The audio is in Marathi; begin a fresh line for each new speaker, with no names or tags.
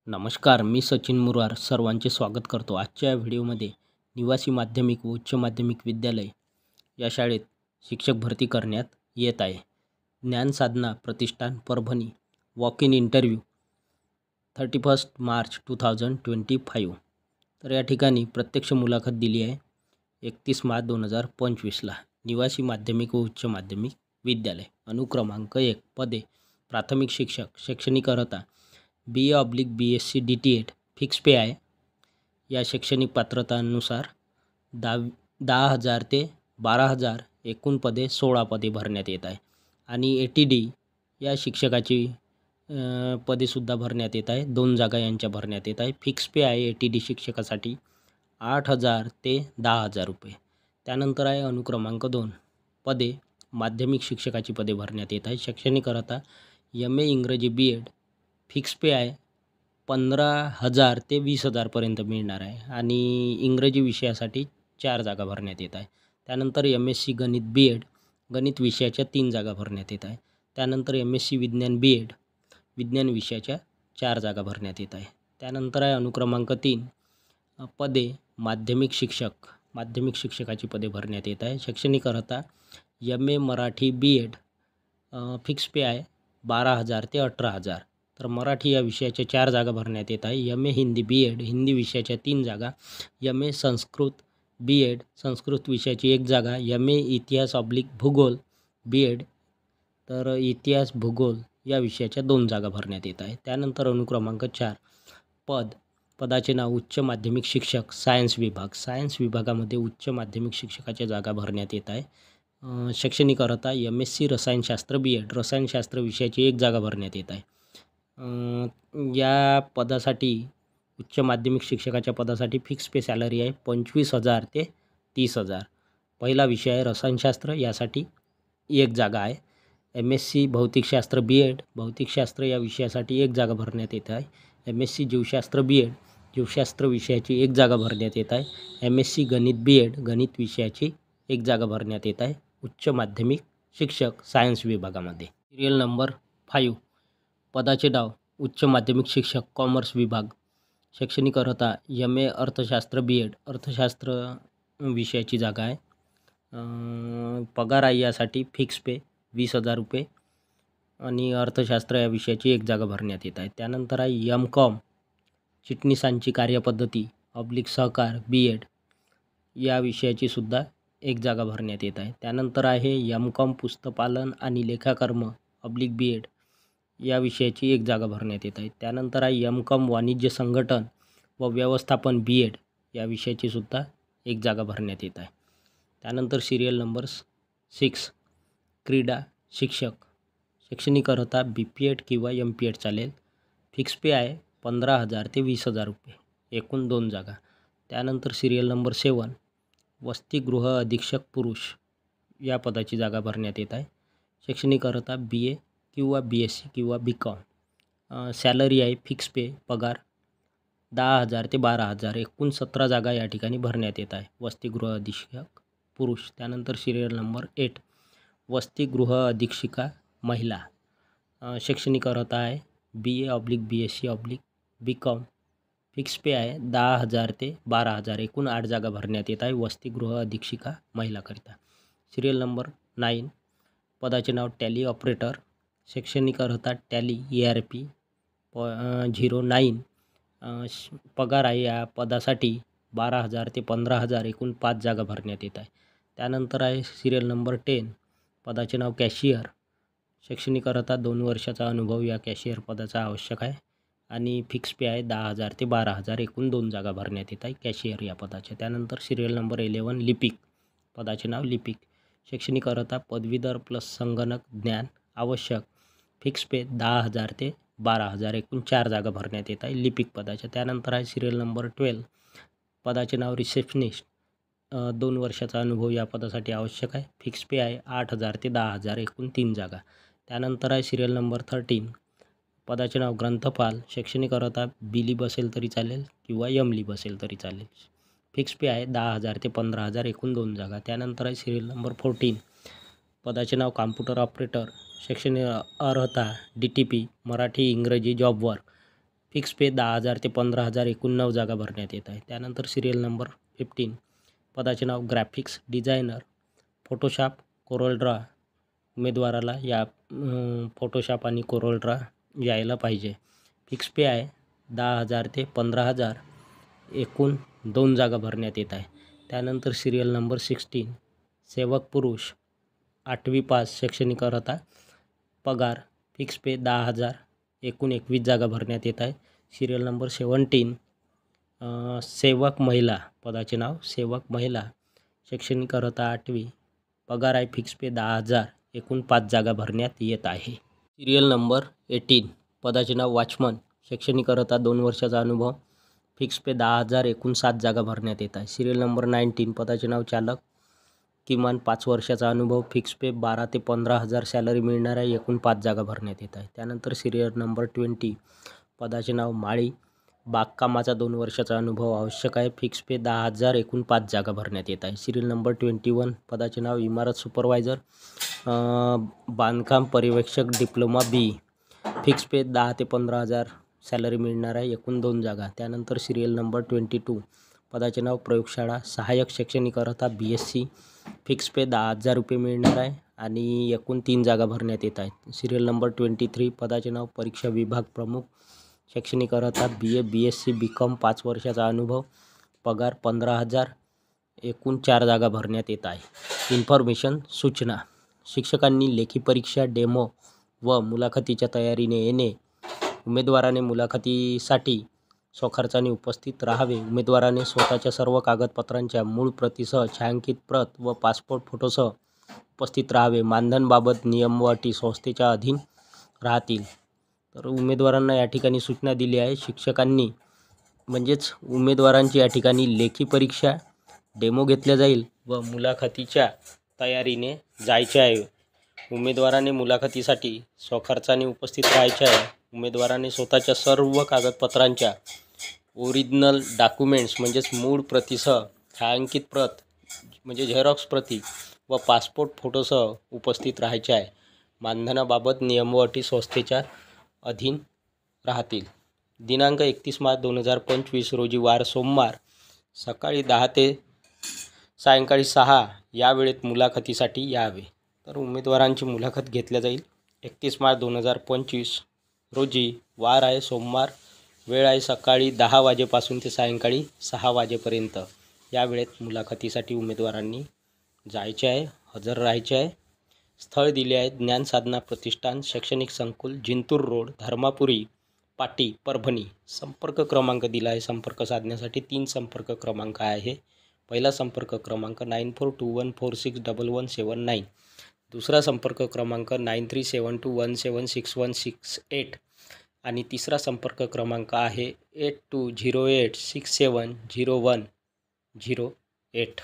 नमस्कार, मी सचिन मुरार सर्वांचे स्वागत करतो. आजच्या व्हिडिओमध्ये निवासी माध्यमिक व उच्च माध्यमिक विद्यालय या शाळेत शिक्षक भरती करण्यात येत आहे. Dnyansadhana Pratishthan Parbhani. Walk in interview 31 March 2025. तर या ठिकाणी प्रत्यक्ष मुलाखत दिली आहे 31 मार्च 2025ला. निवासी माध्यमिक व उच्च माध्यमिक विद्यालय. अनुक्रमांक 1 पदे प्राथमिक शिक्षक. शैक्षणिक अर्हता BA/BSc DTET. फिक्स पे आहे. या शैक्षणिक पात्रतानुसार 10,000 ते 12,000 एकूण पदे 16 पदे भरण्यात येत आहे. आणि ATD या शिक्षकाची पदेसुद्धा भरण्यात येत आहे. 2 जागा यांच्या भरण्यात येत आहे. फिक्स पे आहे ATD शिक्षकासाठी 8,000 ते 10,000 रुपये. त्यानंतर आहे अनुक्रमांक 2 पदे माध्यमिक शिक्षकाची पदे भरण्यात येत आहे. शैक्षणिक अर्हता MA इंग्रजी BEd. फिक्स पे आहे 15,000 ते 20,000 पर्यंत मिळणार आहे. आणि इंग्रजी विषयासाठी 4 जागा भरण्यात येत आहे. त्यानंतर MSc गणित BEd. गणित विषयाच्या 3 जागा भरण्यात येत आहे. त्यानंतर MSc विज्ञान BEd. विज्ञान विषयाच्या 4 जागा भरण्यात येत आहे. त्यानंतर आहे अनुक्रमांक 3 पदे माध्यमिक शिक्षक. माध्यमिक शिक्षकाची पदे भरण्यात येत आहे. शैक्षणिक अर्हता MA मराठी BEd. फिक्स पे आहे 12,000 ते 18,000. तर मराठी या विषयाच्या 4 जागा भरण्यात येत आहे. MA Hindi BEd. हिंदी विषयाच्या 3 जागा. MA Sanskrit BEd. संस्कृत विषयाची 1 जागा. MA इतिहास/भूगोल BEd. तर इतिहास भूगोल या विषयाच्या 2 जागा भरण्यात येत आहे. त्यानंतर अनुक्रमांक 4 पदाचे नाव उच्च माध्यमिक शिक्षक सायन्स विभाग. सायन्स विभागामध्ये उच्च माध्यमिक शिक्षकाच्या जागा भरण्यात येत आहे. शैक्षणिक अर्हता MSc रसायनशास्त्र BEd. रसायनशास्त्र विषयाची 1 जागा भरण्यात येत आहे. या पदासाठी उच्च माध्यमिक शिक्षकाच्या पदासाठी फिक्स पे सॅलरी आहे 25,000 ते 30,000. पहिला विषय आहे रसायनशास्त्र. यासाठी 1 जागा आहे. MSc भौतिकशास्त्र BEd. भौतिकशास्त्र या विषयासाठी 1 जागा भरण्यात येत आहे. MSc जीवशास्त्र BEd. जीवशास्त्र विषयाची 1 जागा भरण्यात येत आहे. MSc गणित BEd. गणित विषयाची 1 जागा भरण्यात येत आहे. उच्च माध्यमिक शिक्षक सायन्स विभागामध्ये. सिरियल नंबर 5 पदाचे नाव उच्च माध्यमिक शिक्षक कॉमर्स विभाग. शैक्षणिक अर्हता MA अर्थशास्त्र BEd. अर्थशास्त्र विषयाची जागा आहे. पगार आहे यासाठी फिक्स पे 20,000 रुपये. आणि अर्थशास्त्र या विषयाची 1 जागा भरण्यात येत आहे. त्यानंतर आहे MCOM चिटणीसांची कार्यपद्धती /सहकार BEd. या विषयाची सुद्धा 1 जागा भरण्यात येत आहे. त्यानंतर आहे MCOM पुस्तपालन आणि लेखाकर्म /BEd. या विषयाची 1 जागा भरण्यात येत आहे. त्यानंतर आहे MCOM वाणिज्य संघटन व व्यवस्थापन BEd. या विषयाची सुद्धा 1 जागा भरण्यात येत आहे. त्यानंतर सिरियल नंबर 6 क्रीडा शिक्षक. शैक्षणिक अर्हता BPEd किंवा MPEd चालेल. फिक्स पे आहे 15,000 ते 20,000 रुपये. एकूण 2 जागा. त्यानंतर सिरियल नंबर 7 वसतिगृह अधीक्षक पुरुष. या पदाची जागा भरण्यात येत आहे. शैक्षणिक अर्हता BA किंवा BSc किंवा BCom. सॅलरी आहे फिक्स पे पगार 10,000 ते 12,000. एकूण 17 जागा या ठिकाणी भरण्यात येत आहे. वसतिगृह अधीक्षक पुरुष. त्यानंतर सिरियल नंबर 8 वसतिगृह अधीक्षिका महिला. शैक्षणिक अर्हता आहे BA/BSc/BCom. फिक्स पे आहे 10,000 ते 12,000. एकूण 8 जागा भरण्यात येत आहे वसतिगृह अधीक्षिका महिलाकरिता. सिरियल नंबर 9 पदाचे नाव टॅली ऑपरेटर. शैक्षणिक अर्हता टॅली ERP 09. पगार आहे या पदासाठी 12,000 ते 15,000. एकूण 5 जागा भरण्यात येत आहे. त्यानंतर आहे सिरियल नंबर 10 पदाचे नाव कॅशियर. शैक्षणिक अर्हता 2 वर्षाचा अनुभव या कॅशियर पदाचा आवश्यक आहे. आणि फिक्स पे आहे 10,000 ते 12,000. एकूण 2 जागा भरण्यात येत आहे कॅशियर या पदाच्या. त्यानंतर सिरियल नंबर 11 लिपिक. पदाचे नाव लिपिक. शैक्षणिक अर्हता पदवीधर प्लस संगणक ज्ञान आवश्यक. फिक्स पे 10,000 ते 12,000. एकूण 4 जागा भरण्यात येत आहे लिपिक पदाच्या. त्यानंतर आहे सिरियल नंबर 12 पदाचे नाव रिसेप्शनिस्ट. 2 वर्षाचा अनुभव या पदासाठी आवश्यक आहे. फिक्स पे आहे 8,000 ते 10,000. एकूण 3 जागा. त्यानंतर आहे सिरियल नंबर 13 पदाचे नाव ग्रंथपाल. शैक्षणिक अर्हता BLib बसेल तरी चालेल किंवा MLib बसेल तरी चालेल. फिक्स पे आहे 10,000 ते 15,000. एकूण 2 जागा. त्यानंतर आहे सिरियल नंबर 14 पदाचे नाव कॉम्प्युटर ऑपरेटर. शैक्षणिक अर्हता DTP मराठी इंग्रजी जॉब वर्क. फिक्स पे 10,000 ते 15,000 एकूण 9 जागा भरण्यात येत आहे. त्यानंतर सिरियल नंबर 15 पदाचे नाव graphics designer, Photoshop, Corel Draw. उमेदवाराला या फोटोशॉप आणि कोरल ड्रॉ यायला पाहिजे. फिक्स पे आहे 10,000 ते 15,000 एकूण 2 जागा भरण्यात येत आहे. त्यानंतर सिरियल नंबर 16 सेवक पुरुष 8वी पास शैक्षणिक अर्हता, पगार फिक्स पे 10,000 एकूण 21 जागा भरण्यात येत आहे. सिरियल नंबर 17 सेवक महिला पदाचे नाव सेवक महिला, शैक्षणिक अर्हता 8वी, पगार आहे फिक्स पे 10,000 एकूण 5 जागा भरण्यात येत आहे. सिरियल नंबर 18 पदाचे नाव वॉचमन, शैक्षणिक अर्हता 2 वर्षाचा अनुभव, फिक्स पे 10,000 एकूण 7 जागा भरण्यात येत आहे. सिरियल नंबर 19 पदाचे नाव चालक, किमान 5 वर्षाचा अनुभव, फिक्स पे 12 ते 15,000 सॅलरी मिळणार आहे, एकूण 5 जागा भरण्यात येत आहे. त्यानंतर सिरियल नंबर 20 पदाचे नाव माळी, बागकामाचा 2 वर्षाचा अनुभव आवश्यक आहे, फिक्स पे 10,000 एकूण 5 जागा भरण्यात येत आहे. सिरियल नंबर 21 पदाचे नाव इमारत सुपरवायझर, बांधकाम पर्यवेक्षक डिप्लोमा बी, फिक्स पे 10 ते 15,000 सॅलरी मिळणार आहे, एकूण 2 जागा. त्यानंतर सिरियल नंबर 22 पदाचे नाव प्रयोगशाळा सहाय्यक, शैक्षणिक अर्हता BSc, फिक्स पे 10,000 रुपये मिळणार आहे आणि एकूण 3 जागा भरण्यात येत आहेत. सिरियल नंबर 23 पदाचे नाव परीक्षा विभाग प्रमुख, शैक्षणिक अर्हता BA, BSc, BCom, 5 वर्षाचा अनुभव, पगार 15,000, एकूण 4 जागा भरण्यात येत आहे. इन्फॉर्मेशन सूचना, शिक्षकांनी लेखी परीक्षा, डेमो व मुलाखतीच्या तयारीने येणे. उमेदवाराने मुलाखतीसाठी स्वखर्चाने उपस्थित राहावे. उमेदवाराने स्वतःच्या सर्व कागदपत्रांच्या मूळ प्रतीसह छायांकित प्रत व पासपोर्ट फोटोसह उपस्थित राहावे. मानधनबाबत नियम व अटी संस्थेच्या अधीन राहतील. तर उमेदवारांना या ठिकाणी सूचना दिली आहे. शिक्षकांनी म्हणजेच उमेदवारांची या ठिकाणी लेखी परीक्षा, डेमो घेतल्या जाईल व मुलाखतीच्या तयारीने जायचे आहे. उमेदवाराने मुलाखतीसाठी स्वखर्चाने उपस्थित राहायचे आहे. उमेदवाराने स्वतःच्या सर्व कागदपत्रांच्या ओरिजिनल डॉक्युमेंट्स म्हणजेच मूळ प्रतीसह छायांकित प्रत म्हणजे झेरॉक्स प्रती व पासपोर्ट फोटोसह उपस्थित राहायचे आहे. मानधनाबाबत नियम व अटी संस्थेच्या अधीन राहतील. दिनांक 31 मार्च 2025 रोजी वार सोमवार सकाळी 10 ते सायंकाळी 6 या वेळेत मुलाखतीसाठी यावे. तर उमेदवारांची मुलाखत घेतल्या जाईल 31 मार्च 2025 रोजी. वार आहे सोमवार, वेळ आहे सकाळी 10 वाजेपासून ते सायंकाळी 6 वाजेपर्यंत. या वेळेत मुलाखतीसाठी उमेदवारांनी जायचे आहे, हजर राहायचे आहे. स्थळ दिले आहे ज्ञानसाधना प्रतिष्ठान, शैक्षणिक संकुल, जिंतूर रोड, धर्मापुरी पाटी, परभणी. संपर्क क्रमांक दिला आहे. संपर्क साधण्यासाठी 3 संपर्क क्रमांक आहे. पहिला संपर्क क्रमांक 9421461179, दुसरा संपर्क क्रमांक 9372176168 आणि तिसरा संपर्क क्रमांक आहे 8208670108.